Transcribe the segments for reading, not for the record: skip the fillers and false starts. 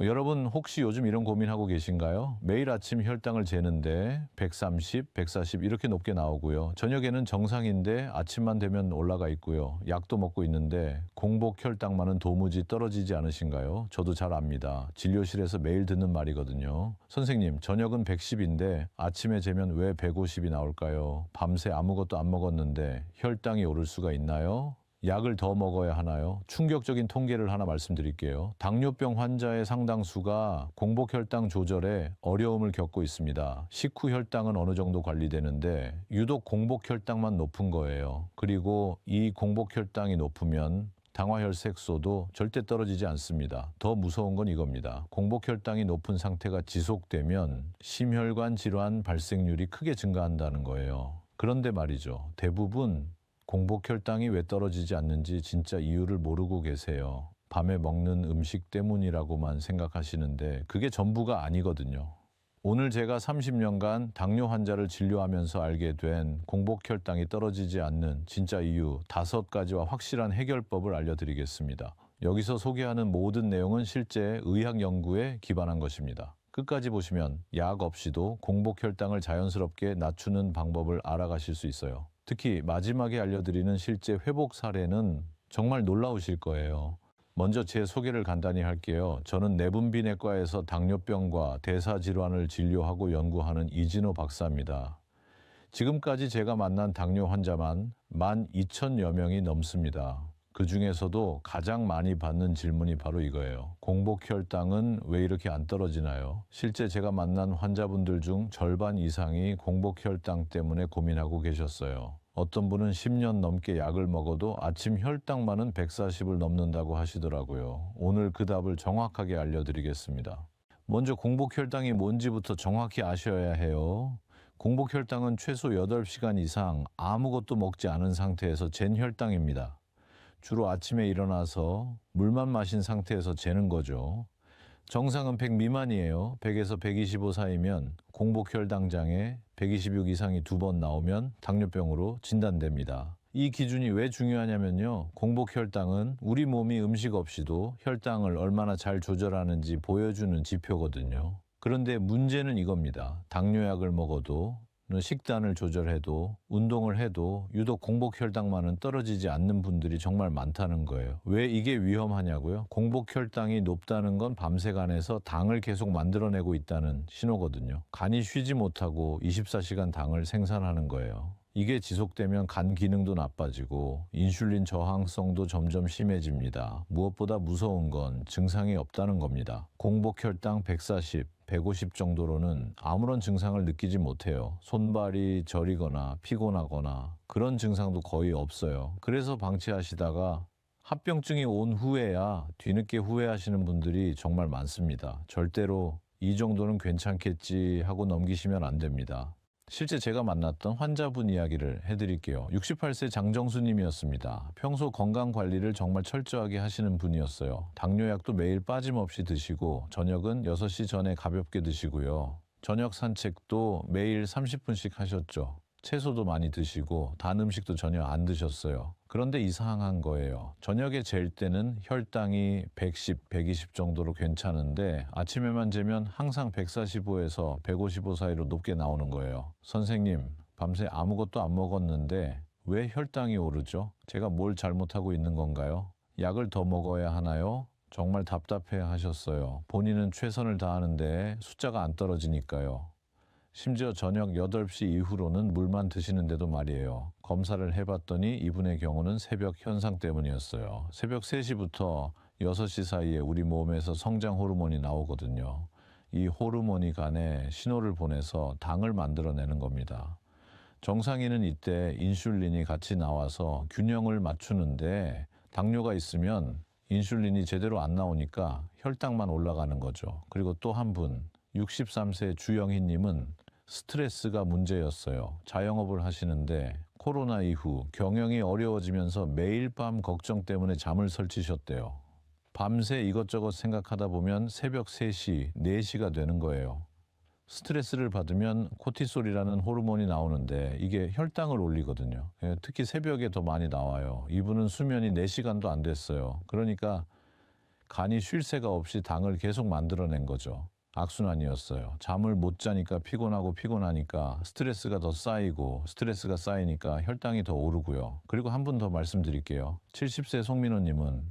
여러분 혹시 요즘 이런 고민하고 계신가요? 매일 아침 혈당을 재는데 130, 140 이렇게 높게 나오고요. 저녁에는 정상인데 아침만 되면 올라가 있고요. 약도 먹고 있는데 공복 혈당만은 도무지 떨어지지 않으신가요? 저도 잘 압니다. 진료실에서 매일 듣는 말이거든요. 선생님, 저녁은 110인데 아침에 재면 왜 150이 나올까요? 밤새 아무것도 안 먹었는데 혈당이 오를 수가 있나요? 약을 더 먹어야 하나요? 충격적인 통계를 하나 말씀드릴게요. 당뇨병 환자의 상당수가 공복혈당 조절에 어려움을 겪고 있습니다. 식후 혈당은 어느 정도 관리되는데 유독 공복혈당만 높은 거예요. 그리고 이 공복혈당이 높으면 당화혈색소도 절대 떨어지지 않습니다. 더 무서운 건 이겁니다. 공복혈당이 높은 상태가 지속되면 심혈관 질환 발생률이 크게 증가한다는 거예요. 그런데 말이죠. 대부분 공복혈당이 왜 떨어지지 않는지 진짜 이유를 모르고 계세요. 밤에 먹는 음식 때문이라고만 생각하시는데 그게 전부가 아니거든요. 오늘 제가 30년간 당뇨 환자를 진료하면서 알게 된 공복혈당이 떨어지지 않는 진짜 이유 5가지와 확실한 해결법을 알려드리겠습니다. 여기서 소개하는 모든 내용은 실제 의학 연구에 기반한 것입니다. 끝까지 보시면 약 없이도 공복혈당을 자연스럽게 낮추는 방법을 알아가실 수 있어요. 특히 마지막에 알려드리는 실제 회복 사례는 정말 놀라우실 거예요. 먼저 제 소개를 간단히 할게요. 저는 내분비내과에서 당뇨병과 대사질환을 진료하고 연구하는 이진호 박사입니다. 지금까지 제가 만난 당뇨 환자만 12,000여 명이 넘습니다. 그 중에서도 가장 많이 받는 질문이 바로 이거예요. 공복혈당은 왜 이렇게 안 떨어지나요? 실제 제가 만난 환자분들 중 절반 이상이 공복혈당 때문에 고민하고 계셨어요. 어떤 분은 10년 넘게 약을 먹어도 아침 혈당만은 140을 넘는다고 하시더라고요. 오늘 그 답을 정확하게 알려드리겠습니다. 먼저 공복혈당이 뭔지부터 정확히 아셔야 해요. 공복혈당은 최소 8시간 이상 아무것도 먹지 않은 상태에서 잰 혈당입니다. 주로 아침에 일어나서 물만 마신 상태에서 재는 거죠. 정상은 100 미만이에요. 100에서 125 사이면 공복혈당장애, 126 이상이 2번 나오면 당뇨병으로 진단됩니다. 이 기준이 왜 중요하냐면요. 공복혈당은 우리 몸이 음식 없이도 혈당을 얼마나 잘 조절하는지 보여주는 지표거든요. 그런데 문제는 이겁니다. 당뇨약을 먹어도 식단을 조절해도 운동을 해도 유독 공복혈당만은 떨어지지 않는 분들이 정말 많다는 거예요. 왜 이게 위험하냐고요? 공복혈당이 높다는 건 밤새 간에서 당을 계속 만들어내고 있다는 신호거든요. 간이 쉬지 못하고 24시간 당을 생산하는 거예요. 이게 지속되면 간 기능도 나빠지고 인슐린 저항성도 점점 심해집니다. 무엇보다 무서운 건 증상이 없다는 겁니다. 공복혈당 140, 150 정도로는 아무런 증상을 느끼지 못해요. 손발이 저리거나 피곤하거나 그런 증상도 거의 없어요. 그래서 방치하시다가 합병증이 온 후에야 뒤늦게 후회하시는 분들이 정말 많습니다. 절대로 이 정도는 괜찮겠지 하고 넘기시면 안 됩니다. 실제 제가 만났던 환자분 이야기를 해드릴게요. 68세 장정수님이었습니다. 평소 건강관리를 정말 철저하게 하시는 분이었어요. 당뇨약도 매일 빠짐없이 드시고 저녁은 6시 전에 가볍게 드시고요. 저녁 산책도 매일 30분씩 하셨죠. 채소도 많이 드시고 단 음식도 전혀 안 드셨어요. 그런데 이상한 거예요. 저녁에 잴 때는 혈당이 110, 120 정도로 괜찮은데 아침에만 재면 항상 145에서 155 사이로 높게 나오는 거예요. 선생님, 밤새 아무것도 안 먹었는데 왜 혈당이 오르죠? 제가 뭘 잘못하고 있는 건가요? 약을 더 먹어야 하나요? 정말 답답해 하셨어요. 본인은 최선을 다하는데 숫자가 안 떨어지니까요. 심지어 저녁 8시 이후로는 물만 드시는데도 말이에요. 검사를 해봤더니 이분의 경우는 새벽 현상 때문이었어요. 새벽 3시부터 6시 사이에 우리 몸에서 성장 호르몬이 나오거든요. 이 호르몬이 간에 신호를 보내서 당을 만들어내는 겁니다. 정상인은 이때 인슐린이 같이 나와서 균형을 맞추는데 당뇨가 있으면 인슐린이 제대로 안 나오니까 혈당만 올라가는 거죠. 그리고 또 한 분, 63세 주영희님은 스트레스가 문제였어요. 자영업을 하시는데 코로나 이후 경영이 어려워지면서 매일 밤 걱정 때문에 잠을 설치셨대요. 밤새 이것저것 생각하다 보면 새벽 3시, 4시가 되는 거예요. 스트레스를 받으면 코티솔이라는 호르몬이 나오는데 이게 혈당을 올리거든요. 특히 새벽에 더 많이 나와요. 이분은 수면이 4시간도 안 됐어요. 그러니까 간이 쉴 새가 없이 당을 계속 만들어낸 거죠. 악순환이었어요. 잠을 못 자니까 피곤하니까 스트레스가 더 쌓이고 스트레스가 쌓이니까 혈당이 더 오르고요. 그리고 한 분 더 말씀드릴게요. 70세 송민호님은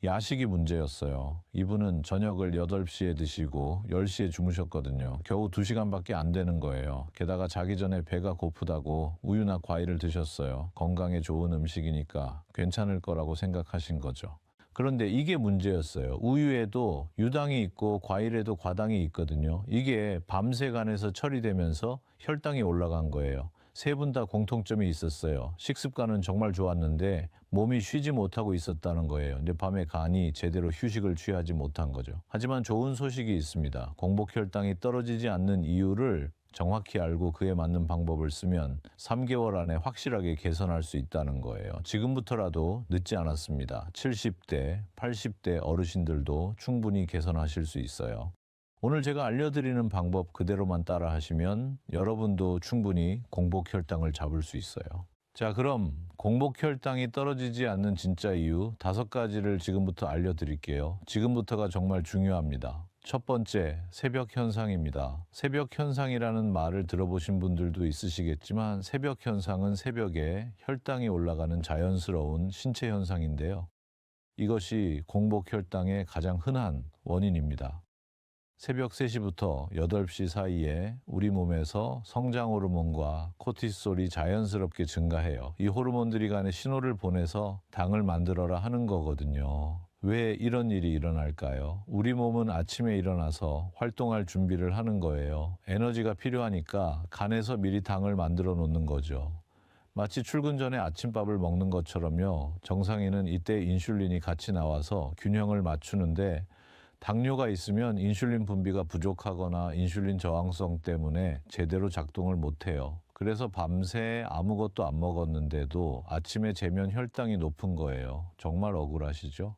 야식이 문제였어요. 이분은 저녁을 8시에 드시고 10시에 주무셨거든요. 겨우 2시간밖에 안 되는 거예요. 게다가 자기 전에 배가 고프다고 우유나 과일을 드셨어요. 건강에 좋은 음식이니까 괜찮을 거라고 생각하신 거죠. 그런데 이게 문제였어요. 우유에도 유당이 있고 과일에도 과당이 있거든요. 이게 밤새 간에서 처리되면서 혈당이 올라간 거예요. 세 분 다 공통점이 있었어요. 식습관은 정말 좋았는데 몸이 쉬지 못하고 있었다는 거예요. 근데 밤에 간이 제대로 휴식을 취하지 못한 거죠. 하지만 좋은 소식이 있습니다. 공복 혈당이 떨어지지 않는 이유를 정확히 알고 그에 맞는 방법을 쓰면 3개월 안에 확실하게 개선할 수 있다는 거예요. 지금부터라도 늦지 않았습니다. 70대, 80대 어르신들도 충분히 개선하실 수 있어요. 오늘 제가 알려드리는 방법 그대로만 따라 하시면 여러분도 충분히 공복 혈당을 잡을 수 있어요. 자, 그럼 공복 혈당이 떨어지지 않는 진짜 이유 5가지를 지금부터 알려드릴게요. 지금부터가 정말 중요합니다. 첫 번째, 새벽 현상입니다. 새벽 현상이라는 말을 들어보신 분들도 있으시겠지만 새벽 현상은 새벽에 혈당이 올라가는 자연스러운 신체 현상인데요. 이것이 공복 혈당의 가장 흔한 원인입니다. 새벽 3시부터 8시 사이에 우리 몸에서 성장 호르몬과 코티솔이 자연스럽게 증가해요. 이 호르몬들이 간에 신호를 보내서 당을 만들어라 하는 거거든요. 왜 이런 일이 일어날까요? 우리 몸은 아침에 일어나서 활동할 준비를 하는 거예요. 에너지가 필요하니까 간에서 미리 당을 만들어 놓는 거죠. 마치 출근 전에 아침밥을 먹는 것처럼요. 정상인은 이때 인슐린이 같이 나와서 균형을 맞추는데 당뇨가 있으면 인슐린 분비가 부족하거나 인슐린 저항성 때문에 제대로 작동을 못해요. 그래서 밤새 아무것도 안 먹었는데도 아침에 재면 혈당이 높은 거예요. 정말 억울하시죠?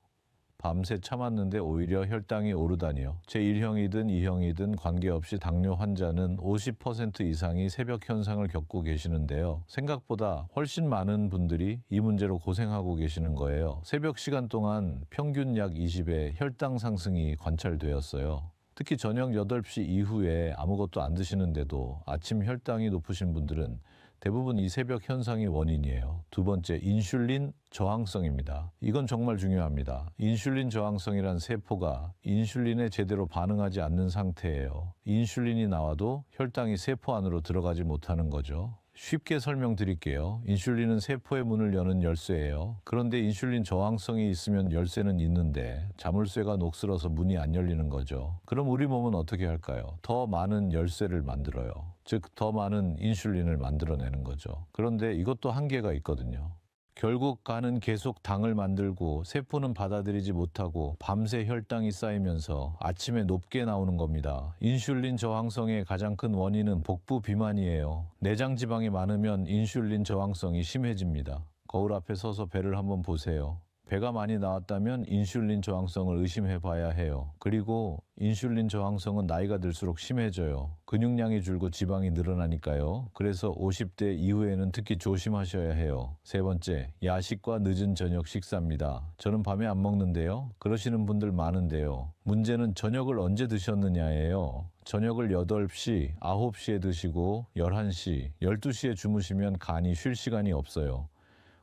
밤새 참았는데 오히려 혈당이 오르다니요. 제1형이든 2형이든 관계없이 당뇨 환자는 50% 이상이 새벽 현상을 겪고 계시는데요. 생각보다 훨씬 많은 분들이 이 문제로 고생하고 계시는 거예요. 새벽 시간 동안 평균 약 20의 혈당 상승이 관찰되었어요. 특히 저녁 8시 이후에 아무것도 안 드시는데도 아침 혈당이 높으신 분들은 대부분 이 새벽 현상이 원인이에요. 두 번째, 인슐린 저항성입니다. 이건 정말 중요합니다. 인슐린 저항성이란 세포가 인슐린에 제대로 반응하지 않는 상태예요. 인슐린이 나와도 혈당이 세포 안으로 들어가지 못하는 거죠. 쉽게 설명드릴게요. 인슐린은 세포의 문을 여는 열쇠예요. 그런데 인슐린 저항성이 있으면 열쇠는 있는데 자물쇠가 녹슬어서 문이 안 열리는 거죠. 그럼 우리 몸은 어떻게 할까요? 더 많은 열쇠를 만들어요. 즉, 더 많은 인슐린을 만들어내는 거죠. 그런데 이것도 한계가 있거든요. 결국 간은 계속 당을 만들고 세포는 받아들이지 못하고 밤새 혈당이 쌓이면서 아침에 높게 나오는 겁니다. 인슐린 저항성의 가장 큰 원인은 복부 비만이에요. 내장 지방이 많으면 인슐린 저항성이 심해집니다. 거울 앞에 서서 배를 한번 보세요. 배가 많이 나왔다면 인슐린 저항성을 의심해 봐야 해요. 그리고 인슐린 저항성은 나이가 들수록 심해져요. 근육량이 줄고 지방이 늘어나니까요. 그래서 50대 이후에는 특히 조심하셔야 해요. 세 번째, 야식과 늦은 저녁 식사입니다. 저는 밤에 안 먹는데요. 그러시는 분들 많은데요. 문제는 저녁을 언제 드셨느냐예요. 저녁을 8시, 9시에 드시고 11시, 12시에 주무시면 간이 쉴 시간이 없어요.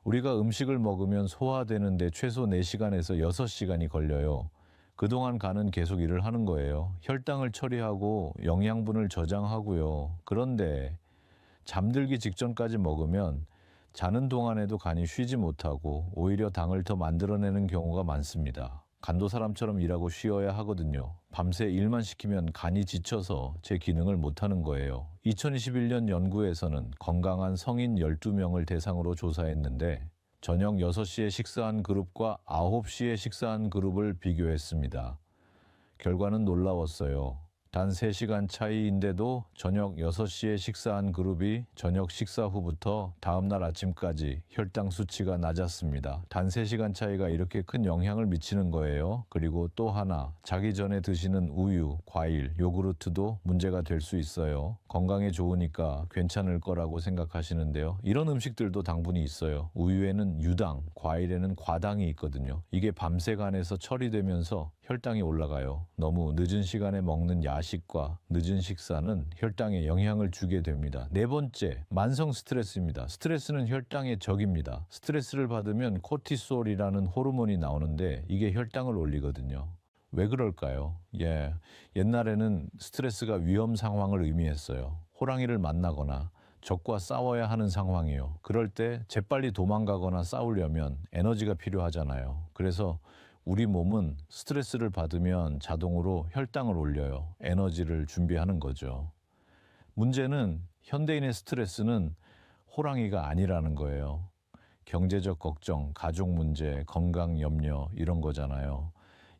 우리가 음식을 먹으면 소화되는데 최소 4시간에서 6시간이 걸려요. 그동안 간은 계속 일을 하는 거예요. 혈당을 처리하고 영양분을 저장하고요. 그런데 잠들기 직전까지 먹으면 자는 동안에도 간이 쉬지 못하고 오히려 당을 더 만들어내는 경우가 많습니다. 간도 사람처럼 일하고 쉬어야 하거든요. 밤새 일만 시키면 간이 지쳐서 제 기능을 못하는 거예요. 2021년 연구에서는 건강한 성인 12명을 대상으로 조사했는데 저녁 6시에 식사한 그룹과 9시에 식사한 그룹을 비교했습니다. 결과는 놀라웠어요. 단 3시간 차이인데도 저녁 6시에 식사한 그룹이 저녁 식사 후부터 다음날 아침까지 혈당 수치가 낮았습니다. 단 3시간 차이가 이렇게 큰 영향을 미치는 거예요. 그리고 또 하나, 자기 전에 드시는 우유, 과일, 요구르트도 문제가 될 수 있어요. 건강에 좋으니까 괜찮을 거라고 생각하시는데요. 이런 음식들도 당분이 있어요. 우유에는 유당, 과일에는 과당이 있거든요. 이게 밤새 간에서 처리되면서 혈당이 올라가요. 너무 늦은 시간에 먹는 야식과 늦은 식사는 혈당에 영향을 주게 됩니다. 네 번째, 만성 스트레스입니다. 스트레스는 혈당의 적입니다. 스트레스를 받으면 코티솔이라는 호르몬이 나오는데 이게 혈당을 올리거든요. 왜 그럴까요? 옛날에는 스트레스가 위험 상황을 의미했어요. 호랑이를 만나거나 적과 싸워야 하는 상황이요. 그럴 때 재빨리 도망가거나 싸우려면 에너지가 필요하잖아요. 그래서 우리 몸은 스트레스를 받으면 자동으로 혈당을 올려요. 에너지를 준비하는 거죠. 문제는 현대인의 스트레스는 호랑이가 아니라는 거예요. 경제적 걱정, 가족 문제, 건강 염려 이런 거잖아요.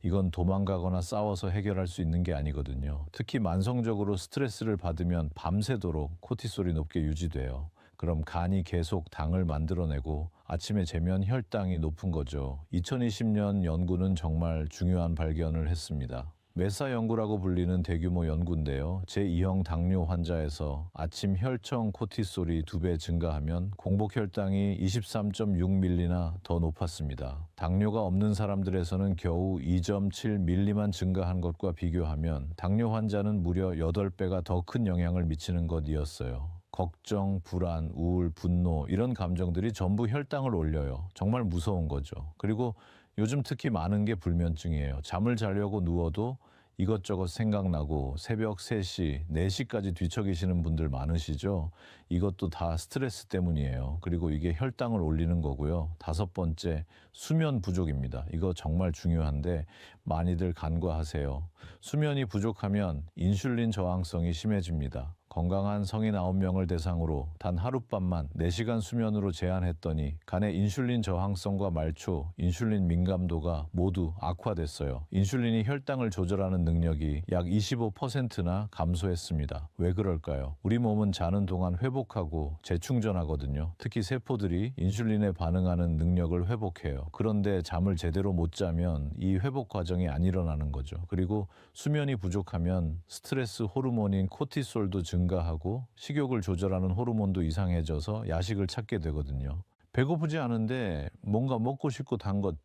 이건 도망가거나 싸워서 해결할 수 있는 게 아니거든요. 특히 만성적으로 스트레스를 받으면 밤새도록 코티솔이 높게 유지돼요. 그럼 간이 계속 당을 만들어내고 아침에 재면 혈당이 높은 거죠. 2020년 연구는 정말 중요한 발견을 했습니다. 메사 연구라고 불리는 대규모 연구인데요. 제2형 당뇨 환자에서 아침 혈청 코티솔이 2배 증가하면 공복 혈당이 23.6ml나 더 높았습니다. 당뇨가 없는 사람들에서는 겨우 2.7ml만 증가한 것과 비교하면 당뇨 환자는 무려 8배가 더 큰 영향을 미치는 것이었어요. 걱정, 불안, 우울, 분노 이런 감정들이 전부 혈당을 올려요. 정말 무서운 거죠. 그리고 요즘 특히 많은 게 불면증이에요. 잠을 자려고 누워도 이것저것 생각나고 새벽 3시, 4시까지 뒤척이시는 분들 많으시죠? 이것도 다 스트레스 때문이에요. 그리고 이게 혈당을 올리는 거고요. 5번째, 수면 부족입니다. 이거 정말 중요한데 많이들 간과하세요. 수면이 부족하면 인슐린 저항성이 심해집니다. 건강한 성인 9명을 대상으로 단 하룻밤만 4시간 수면으로 제한했더니 간의 인슐린 저항성과 말초, 인슐린 민감도가 모두 악화됐어요. 인슐린이 혈당을 조절하는 능력이 약 25%나 감소했습니다. 왜 그럴까요? 우리 몸은 자는 동안 회복하고 재충전하거든요. 특히 세포들이 인슐린에 반응하는 능력을 회복해요. 그런데 잠을 제대로 못 자면 이 회복 과정이 안 일어나는 거죠. 그리고 수면이 부족하면 스트레스 호르몬인 코티솔도 증가하고 식욕을 조절하는 호르몬도 이상해져서 야식을 찾게 되거든요. 배고프지 않은데 뭔가 먹고 싶고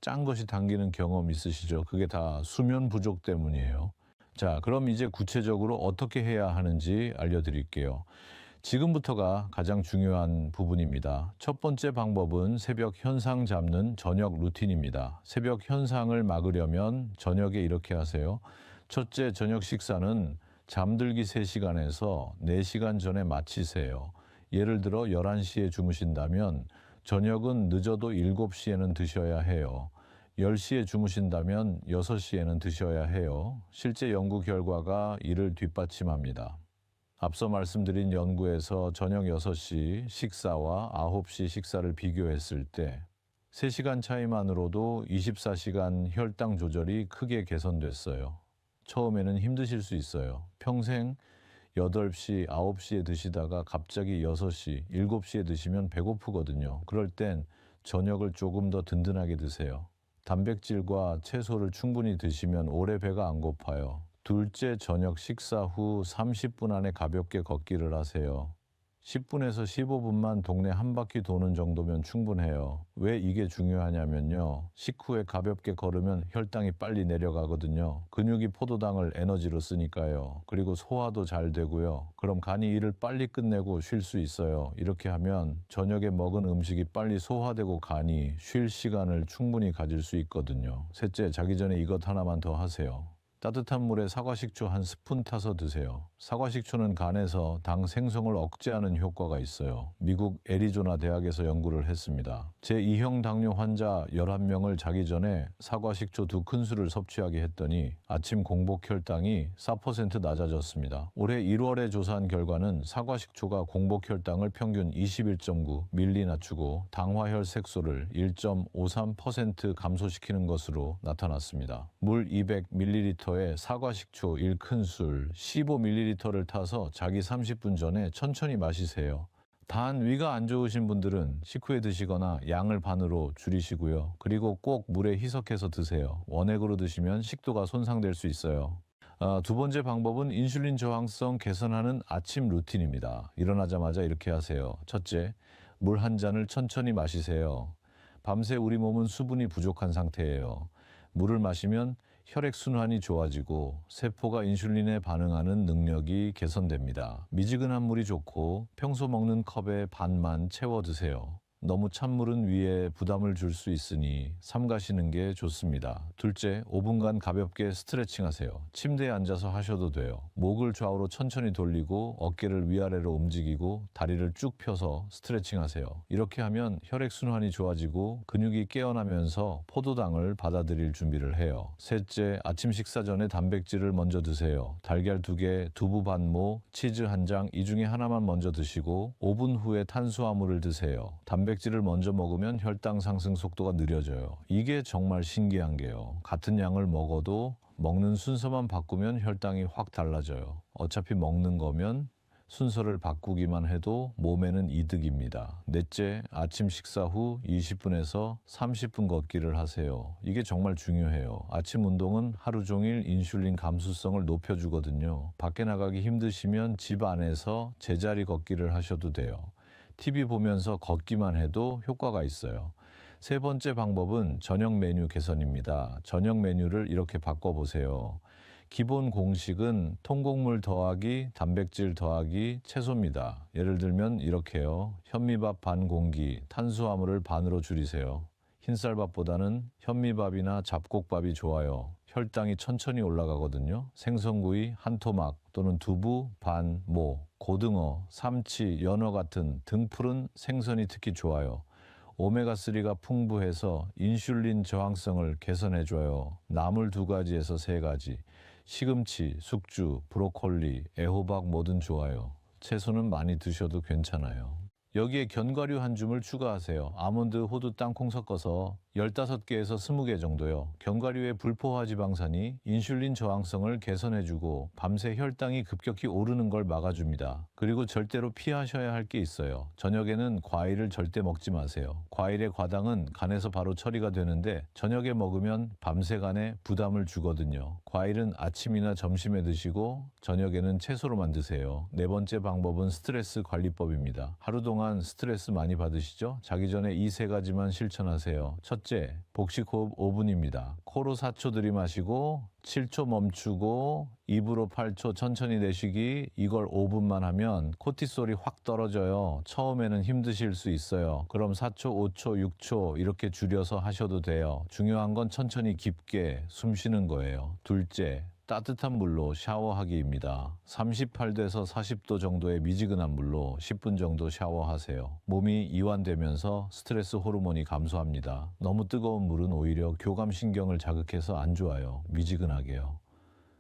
짠 것이 당기는 경험 있으시죠? 그게 다 수면 부족 때문이에요. 자, 그럼 이제 구체적으로 어떻게 해야 하는지 알려드릴게요. 지금부터가 가장 중요한 부분입니다. 첫 번째 방법은 새벽 현상 잡는 저녁 루틴입니다. 새벽 현상을 막으려면 저녁에 이렇게 하세요. 첫째, 저녁 식사는 잠들기 3시간에서 4시간 전에 마치세요. 예를 들어 11시에 주무신다면 저녁은 늦어도 7시에는 드셔야 해요. 10시에 주무신다면 6시에는 드셔야 해요. 실제 연구 결과가 이를 뒷받침합니다. 앞서 말씀드린 연구에서 저녁 6시 식사와 9시 식사를 비교했을 때 3시간 차이만으로도 24시간 혈당 조절이 크게 개선됐어요. 처음에는 힘드실 수 있어요. 평생 8시, 9시에 드시다가 갑자기 6시, 7시에 드시면 배고프거든요. 그럴 땐 저녁을 조금 더 든든하게 드세요. 단백질과 채소를 충분히 드시면 오래 배가 안 고파요. 둘째, 저녁 식사 후 30분 안에 가볍게 걷기를 하세요. 10분에서 15분만 동네 한 바퀴 도는 정도면 충분해요. 왜 이게 중요하냐면요. 식후에 가볍게 걸으면 혈당이 빨리 내려가거든요. 근육이 포도당을 에너지로 쓰니까요. 그리고 소화도 잘 되고요. 그럼 간이 일을 빨리 끝내고 쉴 수 있어요. 이렇게 하면 저녁에 먹은 음식이 빨리 소화되고 간이 쉴 시간을 충분히 가질 수 있거든요. 셋째, 자기 전에 이것 하나만 더 하세요. 따뜻한 물에 사과식초 한 스푼 타서 드세요. 사과식초는 간에서 당 생성을 억제하는 효과가 있어요. 미국 애리조나 대학에서 연구를 했습니다. 제2형 당뇨 환자 11명을 자기 전에 사과식초 2큰술을 섭취하게 했더니 아침 공복 혈당이 4% 낮아졌습니다. 올해 1월에 조사한 결과는 사과식초가 공복 혈당을 평균 21.9ml 낮추고 당화혈 색소를 1.53% 감소시키는 것으로 나타났습니다. 물 200ml에 식초에 사과 식초 1큰술 15ml를 타서 자기 30분 전에 천천히 마시세요. 단 위가 안 좋으신 분들은 식후에 드시거나 양을 반으로 줄이시고요. 그리고 꼭 물에 희석해서 드세요. 원액으로 드시면 식도가 손상될 수 있어요. 두 번째 방법은 인슐린 저항성 개선하는 아침 루틴입니다. 일어나자마자 이렇게 하세요. 첫째, 물 한 잔을 천천히 마시세요. 밤새 우리 몸은 수분이 부족한 상태예요. 물을 마시면 혈액순환이 좋아지고 세포가 인슐린에 반응하는 능력이 개선됩니다. 미지근한 물이 좋고 평소 먹는 컵의 반만 채워 드세요. 너무 찬 물은 위에 부담을 줄 수 있으니 삼가시는 게 좋습니다. 둘째, 5분간 가볍게 스트레칭 하세요. 침대에 앉아서 하셔도 돼요. 목을 좌우로 천천히 돌리고 어깨를 위아래로 움직이고 다리를 쭉 펴서 스트레칭 하세요. 이렇게 하면 혈액순환이 좋아지고 근육이 깨어나면서 포도당을 받아들일 준비를 해요. 셋째, 아침 식사 전에 단백질을 먼저 드세요. 달걀 2개, 두부 반모, 치즈 1장 이 중에 하나만 먼저 드시고 5분 후에 탄수화물을 드세요. 단백질을 먼저 먹으면 혈당 상승 속도가 느려져요. 이게 정말 신기한 게요. 같은 양을 먹어도 먹는 순서만 바꾸면 혈당이 확 달라져요. 어차피 먹는 거면 순서를 바꾸기만 해도 몸에는 이득입니다. 넷째, 아침 식사 후 20분에서 30분 걷기를 하세요. 이게 정말 중요해요. 아침 운동은 하루 종일 인슐린 감수성을 높여주거든요. 밖에 나가기 힘드시면 집 안에서 제자리 걷기를 하셔도 돼요. TV 보면서 걷기만 해도 효과가 있어요. 세 번째 방법은 저녁 메뉴 개선입니다. 저녁 메뉴를 이렇게 바꿔보세요. 기본 공식은 통곡물 더하기 단백질 더하기 채소입니다. 예를 들면 이렇게요. 현미밥 반 공기, 탄수화물을 반으로 줄이세요. 흰쌀밥보다는 현미밥이나 잡곡밥이 좋아요. 혈당이 천천히 올라가거든요. 생선구이 한 토막 또는 두부, 반, 모, 고등어, 삼치, 연어 같은 등푸른 생선이 특히 좋아요. 오메가3가 풍부해서 인슐린 저항성을 개선해줘요. 나물 2가지에서 3가지. 시금치, 숙주, 브로콜리, 애호박 뭐든 좋아요. 채소는 많이 드셔도 괜찮아요. 여기에 견과류 한 줌을 추가하세요. 아몬드, 호두, 땅콩 섞어서 15개에서 20개 정도요. 견과류의 불포화 지방산이 인슐린 저항성을 개선해주고 밤새 혈당이 급격히 오르는 걸 막아줍니다. 그리고 절대로 피하셔야 할 게 있어요. 저녁에는 과일을 절대 먹지 마세요. 과일의 과당은 간에서 바로 처리가 되는데 저녁에 먹으면 밤새 간에 부담을 주거든요. 과일은 아침이나 점심에 드시고 저녁에는 채소로만 드세요. 네 번째 방법은 스트레스 관리법입니다. 하루 동안 스트레스 많이 받으시죠? 자기 전에 이 3가지만 실천하세요. 첫째, 복식호흡 5분입니다. 코로 4초 들이마시고 7초 멈추고 입으로 8초 천천히 내쉬기. 이걸 5분만 하면 코티솔이 확 떨어져요. 처음에는 힘드실 수 있어요. 그럼 4초, 5초, 6초 이렇게 줄여서 하셔도 돼요. 중요한 건 천천히 깊게 숨 쉬는 거예요. 둘째, 따뜻한 물로 샤워하기입니다. 38도에서 40도 정도의 미지근한 물로 10분 정도 샤워하세요. 몸이 이완되면서 스트레스 호르몬이 감소합니다. 너무 뜨거운 물은 오히려 교감신경을 자극해서 안 좋아요. 미지근하게요.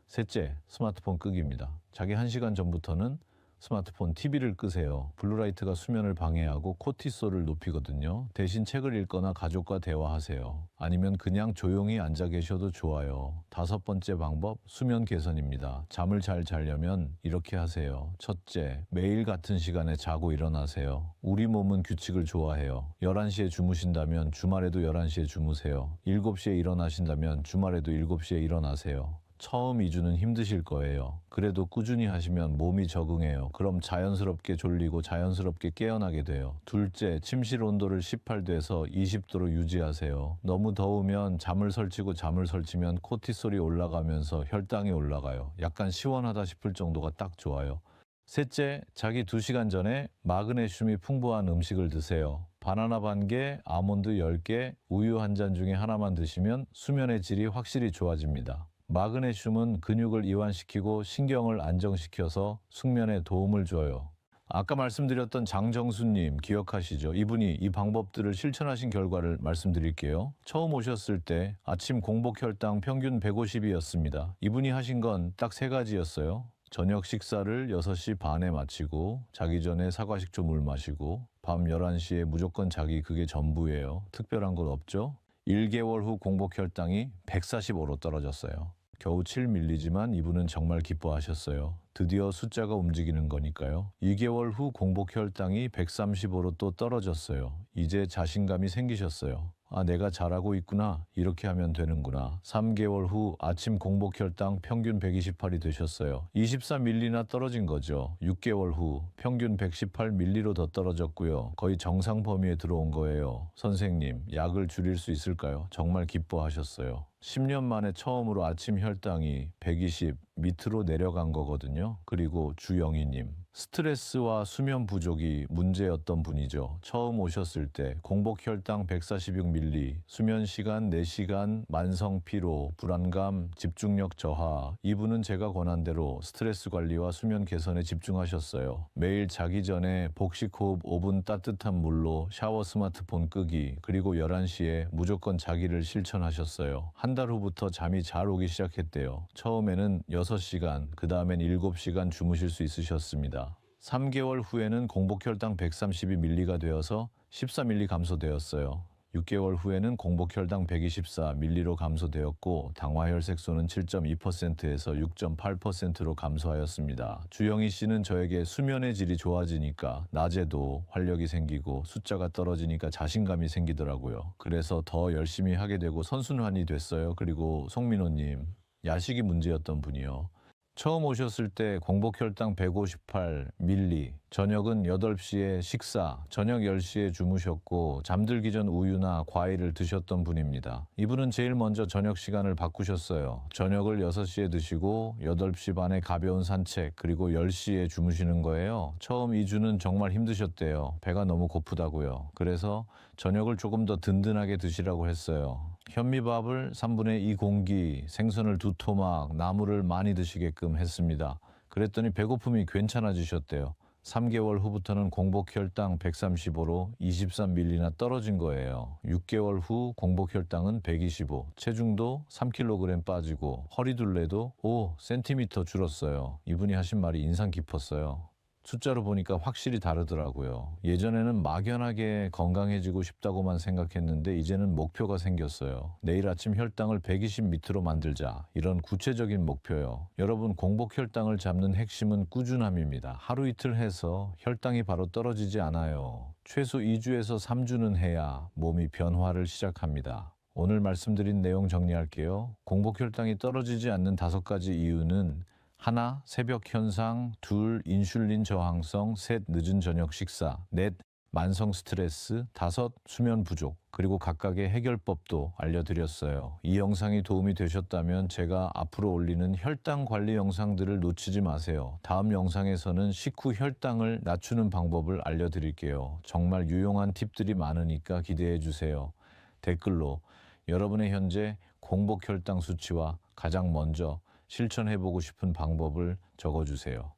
셋째, 스마트폰 끄기입니다. 자기 1시간 전부터는 스마트폰 TV를 끄세요. 블루라이트가 수면을 방해하고 코티솔을 높이거든요. 대신 책을 읽거나 가족과 대화하세요. 아니면 그냥 조용히 앉아 계셔도 좋아요. 5번째 방법, 수면 개선입니다. 잠을 잘 자려면 이렇게 하세요. 첫째, 매일 같은 시간에 자고 일어나세요. 우리 몸은 규칙을 좋아해요. 11시에 주무신다면 주말에도 11시에 주무세요. 7시에 일어나신다면 주말에도 7시에 일어나세요. 처음 2주는 힘드실 거예요. 그래도 꾸준히 하시면 몸이 적응해요. 그럼 자연스럽게 졸리고 자연스럽게 깨어나게 돼요. 둘째, 침실 온도를 18도에서 20도로 유지하세요. 너무 더우면 잠을 설치면 코티솔이 올라가면서 혈당이 올라가요. 약간 시원하다 싶을 정도가 딱 좋아요. 셋째, 자기 2시간 전에 마그네슘이 풍부한 음식을 드세요. 바나나 반 개, 아몬드 10개, 우유 한 잔 중에 하나만 드시면 수면의 질이 확실히 좋아집니다. 마그네슘은 근육을 이완시키고 신경을 안정시켜서 숙면에 도움을 줘요. 아까 말씀드렸던 장정수님 기억하시죠? 이분이 이 방법들을 실천하신 결과를 말씀드릴게요. 처음 오셨을 때 아침 공복 혈당 평균 150이었습니다. 이분이 하신 건 딱 3가지였어요. 저녁 식사를 6시 반에 마치고 자기 전에 사과식초 물 마시고 밤 11시에 무조건 자기, 그게 전부예요. 특별한 건 없죠. 1개월 후 공복 혈당이 145로 떨어졌어요. 겨우 7ml지만 이분은 정말 기뻐하셨어요. 드디어 숫자가 움직이는 거니까요. 2개월 후 공복 혈당이 135로 또 떨어졌어요. 이제 자신감이 생기셨어요. 아, 내가 잘하고 있구나. 이렇게 하면 되는구나. 3개월 후 아침 공복 혈당 평균 128이 되셨어요. 24ml나 떨어진 거죠. 6개월 후 평균 118ml로 더 떨어졌고요. 거의 정상 범위에 들어온 거예요. 선생님, 약을 줄일 수 있을까요? 정말 기뻐하셨어요. 10년 만에 처음으로 아침 혈당이 120 밑으로 내려간 거거든요. 그리고 주영희님, 스트레스와 수면 부족이 문제였던 분이죠. 처음 오셨을 때 공복 혈당 146ml, 수면 시간 4시간, 만성 피로, 불안감, 집중력 저하. 이분은 제가 권한 대로 스트레스 관리와 수면 개선에 집중하셨어요. 매일 자기 전에 복식 호흡 5분 따뜻한 물로 샤워 스마트폰 끄기, 그리고 11시에 무조건 자기를 실천하셨어요. 한 달 후부터 잠이 잘 오기 시작했대요. 처음에는 6시간, 그 다음엔 7시간 주무실 수 있으셨습니다. 3개월 후에는 공복 혈당 132ml가 되어서 14ml 감소되었어요. 6개월 후에는 공복 혈당 124ml로 감소되었고 당화혈색소는 7.2%에서 6.8%로 감소하였습니다. 주영희 씨는 저에게 수면의 질이 좋아지니까 낮에도 활력이 생기고 숫자가 떨어지니까 자신감이 생기더라고요. 그래서 더 열심히 하게 되고 선순환이 됐어요. 그리고 송민호님, 야식이 문제였던 분이요. 처음 오셨을 때 공복 혈당 158ml, 저녁은 8시에 식사, 저녁 10시에 주무셨고 잠들기 전 우유나 과일을 드셨던 분입니다. 이분은 제일 먼저 저녁 시간을 바꾸셨어요. 저녁을 6시에 드시고 8시 반에 가벼운 산책, 그리고 10시에 주무시는 거예요. 처음 2주는 정말 힘드셨대요. 배가 너무 고프다고요. 그래서 저녁을 조금 더 든든하게 드시라고 했어요. 현미밥을 3분의 2 공기, 생선을 2토막, 나물을 많이 드시게끔 했습니다. 그랬더니 배고픔이 괜찮아지셨대요. 3개월 후부터는 공복 혈당 135로 23ml나 떨어진 거예요. 6개월 후 공복 혈당은 125, 체중도 3kg 빠지고 허리둘레도 5cm 줄었어요. 이분이 하신 말이 인상 깊었어요. 숫자로 보니까 확실히 다르더라고요. 예전에는 막연하게 건강해지고 싶다고만 생각했는데 이제는 목표가 생겼어요. 내일 아침 혈당을 120 밑으로 만들자. 이런 구체적인 목표요. 여러분, 공복 혈당을 잡는 핵심은 꾸준함입니다. 하루 이틀 해서 혈당이 바로 떨어지지 않아요. 최소 2주에서 3주는 해야 몸이 변화를 시작합니다. 오늘 말씀드린 내용 정리할게요. 공복 혈당이 떨어지지 않는 5가지 이유는 1. 새벽 현상, 2. 인슐린 저항성, 3. 늦은 저녁 식사, 4. 만성 스트레스, 5. 수면 부족, 그리고 각각의 해결법도 알려드렸어요. 이 영상이 도움이 되셨다면 제가 앞으로 올리는 혈당 관리 영상들을 놓치지 마세요. 다음 영상에서는 식후 혈당을 낮추는 방법을 알려드릴게요. 정말 유용한 팁들이 많으니까 기대해 주세요. 댓글로 여러분의 현재 공복 혈당 수치와 가장 먼저 실천해보고 싶은 방법을 적어주세요.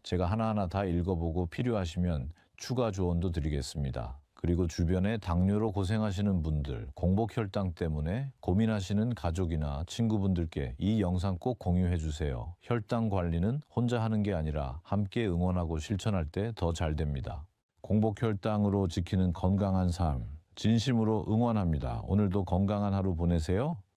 제가 하나하나 다 읽어보고 필요하시면 추가 조언도 드리겠습니다. 그리고 주변에 당뇨로 고생하시는 분들, 공복 혈당 때문에 고민하시는 가족이나 친구분들께 이 영상 꼭 공유해주세요. 혈당 관리는 혼자 하는 게 아니라 함께 응원하고 실천할 때 더 잘 됩니다. 공복 혈당으로 지키는 건강한 삶, 진심으로 응원합니다. 오늘도 건강한 하루 보내세요.